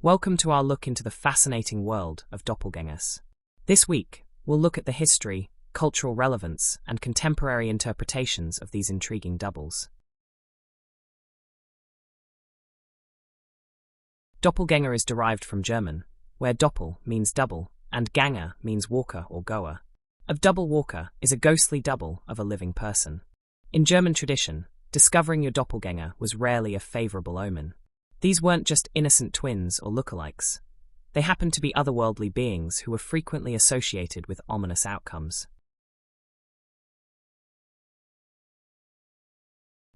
Welcome to our look into the fascinating world of doppelgängers. This week, we'll look at the history, cultural relevance, and contemporary interpretations of these intriguing doubles. Doppelgänger is derived from German, where Doppel means double, and Gänger means walker or goer. A double walker is a ghostly double of a living person. In German tradition, discovering your doppelgänger was rarely a favorable omen. These weren't just innocent twins or lookalikes. They happened to be otherworldly beings who were frequently associated with ominous outcomes.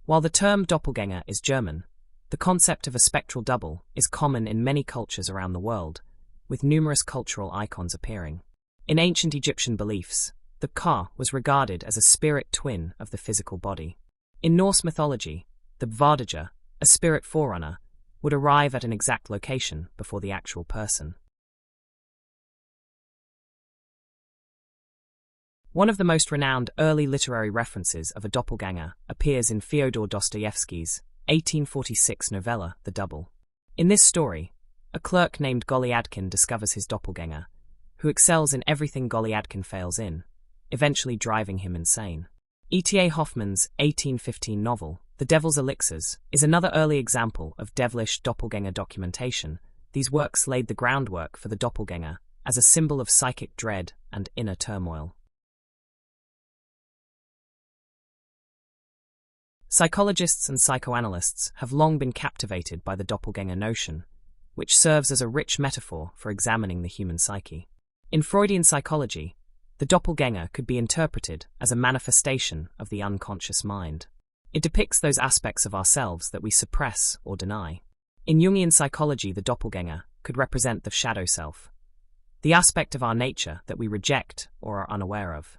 While the term doppelgänger is German, the concept of a spectral double is common in many cultures around the world, with numerous cultural icons appearing. In ancient Egyptian beliefs, the Ka was regarded as a spirit twin of the physical body. In Norse mythology, the Vardøger, a spirit forerunner, would arrive at an exact location before the actual person. One of the most renowned early literary references of a doppelganger appears in Fyodor Dostoevsky's 1846 novella, The Double. In this story, a clerk named Goliadkin discovers his doppelganger, who excels in everything Goliadkin fails in, eventually driving him insane. E.T.A. Hoffmann's 1815 novel, The Devil's Elixirs, is another early example of devilish doppelganger documentation. These works laid the groundwork for the doppelganger as a symbol of psychic dread and inner turmoil. Psychologists and psychoanalysts have long been captivated by the doppelganger notion, which serves as a rich metaphor for examining the human psyche. In Freudian psychology, the doppelganger could be interpreted as a manifestation of the unconscious mind. It depicts those aspects of ourselves that we suppress or deny. In Jungian psychology, the doppelganger could represent the shadow self, the aspect of our nature that we reject or are unaware of.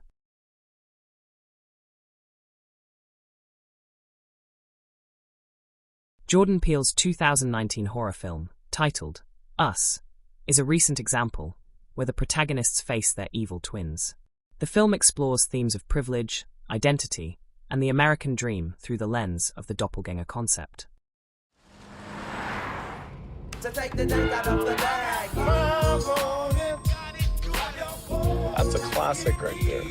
Jordan Peele's 2019 horror film, titled Us, is a recent example where the protagonists face their evil twins. The film explores themes of privilege, identity, and the American dream through the lens of the doppelganger concept. To take the dent out of the bag. That's a classic right there.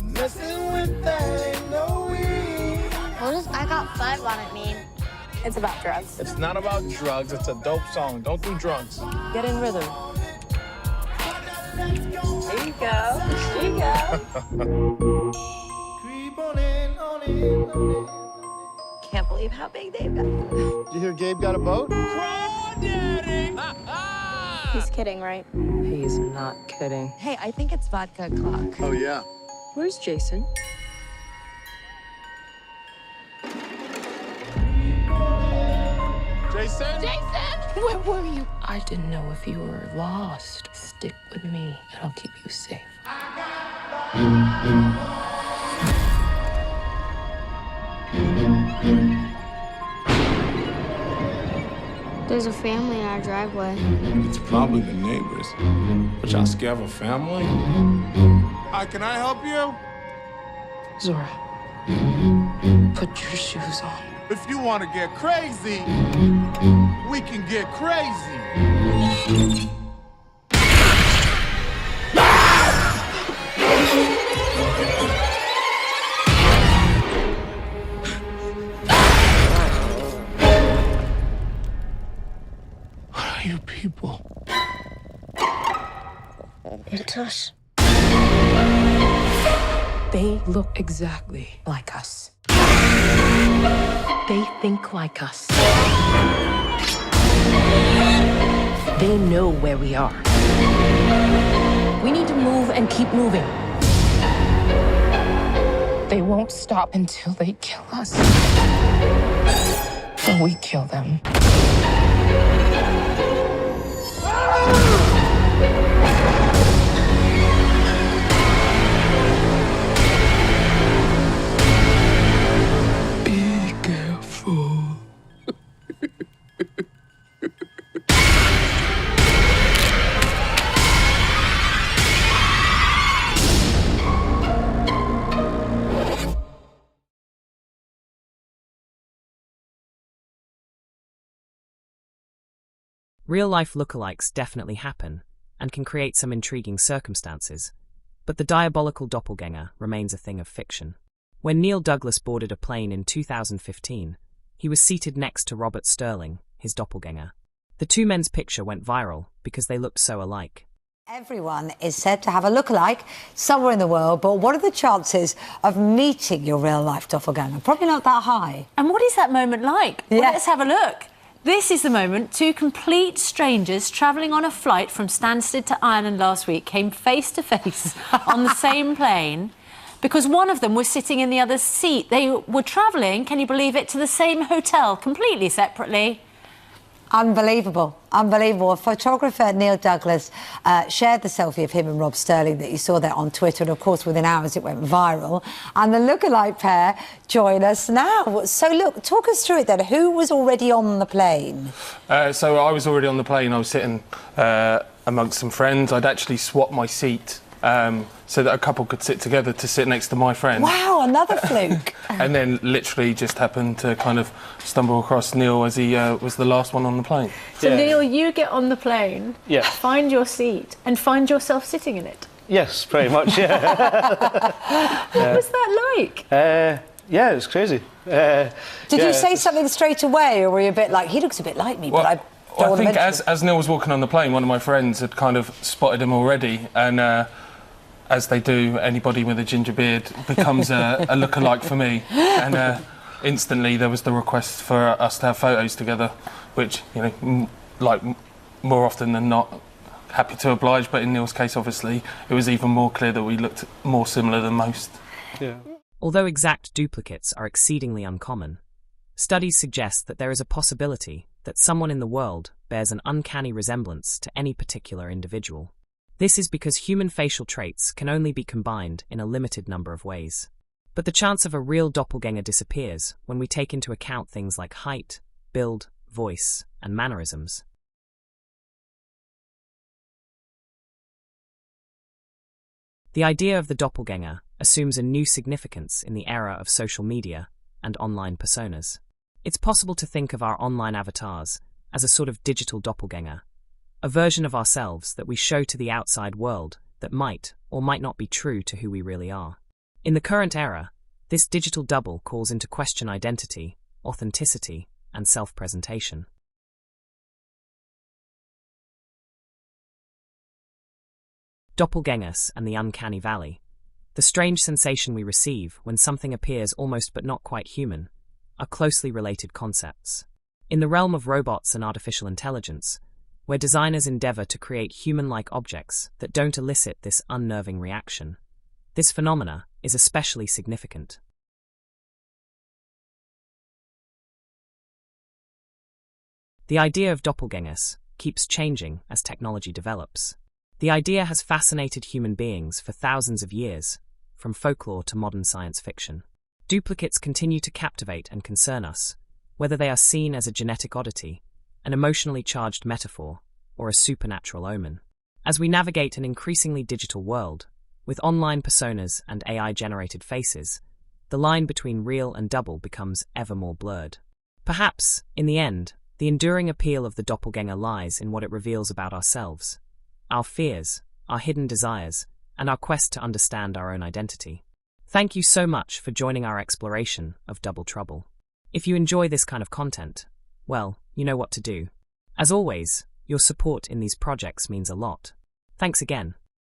Messing with that ain't no weed. What does I got 5 on it mean? It's about drugs. It's not about drugs, it's a dope song. Don't do drugs. Get in rhythm. There you go. There you go. Creep on in, on in, on in. Can't believe how big they've got. Did you hear Gabe got a boat? He's kidding, right? He's not kidding. Hey, I think it's vodka o'clock. Oh, yeah. Where's Jason? Jason? Where were you? I didn't know if you were lost. Stick with me, and I'll keep you safe. There's a family in our driveway. It's probably the neighbors. But y'all scared of a family? Hi, can I help you? Zora, put your shoes on. If you want to get crazy, we can get crazy. What are you people? It's us. They look exactly like us. They think like us. They know where we are. We need to move and keep moving. They won't stop until they kill us. Or we kill them. Be careful. Real-life lookalikes definitely happen and can create some intriguing circumstances, but the diabolical doppelganger remains a thing of fiction. When Neil Douglas boarded a plane in 2015, he was seated next to Robert Sterling, his doppelganger. The two men's picture went viral because they looked so alike. Everyone is said to have a lookalike somewhere in the world, but what are the chances of meeting your real-life doppelganger? Probably not that high. And what is that moment like? Well, Yeah. let's have a look. This is the moment two complete strangers travelling on a flight from Stansted to Ireland last week came face to face on the same plane because one of them was sitting in the other's seat. They were travelling, can you believe it, to the same hotel, completely separately. Unbelievable, unbelievable. A photographer, Neil Douglas, shared the selfie of him and Rob Sterling that you saw there on Twitter, and of course within hours it went viral. And the lookalike pair join us now. So look, talk us through it then. Who was already on the plane? So I was already on the plane. I was sitting amongst some friends. I'd actually swapped my seat so that a couple could sit together to sit next to my friend. Wow, another fluke. And then literally just happened to kind of stumble across Neil as he was the last one on the plane. So, Neil, you get on the plane, Yeah. find your seat and find yourself sitting in it. Yes, pretty much, yeah. What was that like? Yeah, it was crazy. Did you say something straight away, or were you a bit like, he looks a bit like me, but I don't want to think mention as Neil was walking on the plane, one of my friends had kind of spotted him already, and as they do, anybody with a ginger beard becomes a lookalike for me. And instantly there was the request for us to have photos together, which, you know, more often than not, happy to oblige, but in Neil's case, obviously, it was even more clear that we looked more similar than most. Yeah. Although exact duplicates are exceedingly uncommon, studies suggest that there is a possibility that someone in the world bears an uncanny resemblance to any particular individual. This is because human facial traits can only be combined in a limited number of ways. But the chance of a real doppelganger disappears when we take into account things like height, build, voice, and mannerisms. The idea of the doppelganger assumes a new significance in the era of social media and online personas. It's possible to think of our online avatars as a sort of digital doppelganger, a version of ourselves that we show to the outside world that might or might not be true to who we really are. In the current era, this digital double calls into question identity, authenticity, and self-presentation. Doppelgängers and the uncanny valley, the strange sensation we receive when something appears almost but not quite human, are closely related concepts. In the realm of robots and artificial intelligence, where designers endeavor to create human-like objects that don't elicit this unnerving reaction, this phenomena is especially significant. The idea of doppelgängers keeps changing as technology develops. The idea has fascinated human beings for thousands of years, from folklore to modern science fiction. Duplicates continue to captivate and concern us, whether they are seen as a genetic oddity, an emotionally charged metaphor, or a supernatural omen. As we navigate an increasingly digital world, with online personas and AI-generated faces, the line between real and double becomes ever more blurred. Perhaps, in the end, the enduring appeal of the doppelganger lies in what it reveals about ourselves, our fears, our hidden desires, and our quest to understand our own identity. Thank you so much for joining our exploration of Double Trouble. If you enjoy this kind of content, well, you know what to do. As always, your support in these projects means a lot. Thanks again.